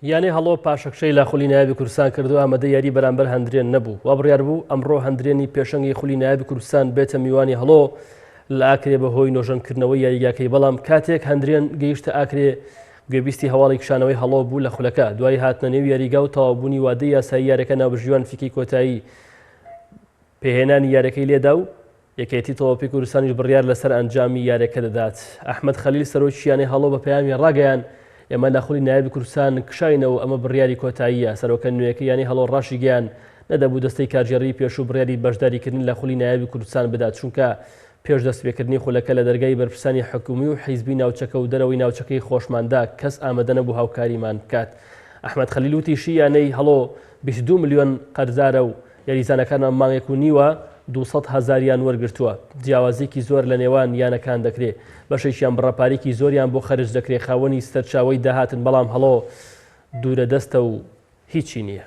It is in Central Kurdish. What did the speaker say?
یانەی هەڵۆ پاشەکشەی لە خولی نایابی کوردستان کردو ئامادە یاری بەرامبەر هەندرێن نەبوو وا بڕیار بوو ئەمڕۆ هەندرێنی پێشەنگی خولی نایابی کوردستان بێتە میوانی هەڵۆ لە ئاکرێ بەهۆی نۆژەنکردنەوەی یاریگاکەی بەڵام کاتێک هەندرێن گەیشتە ئاکرێ گوێبیستی هەواڵی کشانەوەی هەڵۆ بوو لە خولەکە دوای هاتنە نێو یاریگا و تەواوبوونی وادەی یاسایی یاریەکە ناوبژیوان فیکی کۆتایی پێهێنانی یاریەکەی لێدا و یەکێتی تەواوی کوردستانیش بڕیار لەسەر ئەنجامی یاریەکە دەدات. ئەحمەد خەلیل سەرۆکییانەی هەڵۆ بە پەیامی ڕاگەیان ئێمە لە خولی نایابی کوردستان کشاینەوە ئەمە بڕیاری کۆتاییە. سەرۆکە نوێیەکەی یانی هەڵۆ ڕاشی گیان نەدەبوو دەستەی کارژێڕی پێشوو بڕیاری بەشداریکردن لە خولی نایابی کوردستان بدات چونکە پێش دەستپێکردنی خولەکە لە دەرگای بەرپرسانی حکومی و حیزبی ناوچەکە و دەرەوەی ناوچەکەی خۆشماندا کەس ئامادە نەبوو هاوکاریمان بکات. ئەحمەد خەلیل وتیشی یانەی هەڵۆ 22 ملیۆن قەرزارە و یاریزانەکانمان مانگێک و نیوە 200,000 یان وەرگرتووە. جیاوازێکی زۆر لە نێوان یانەکان دەکرێت بەشێکیان بڕەپارێکی زۆریان بۆ خەرج دەکرێت خاوەنی سەرچاوی داهاتن بەڵام هەڵۆ دوورە دەستە و هیچی نییە.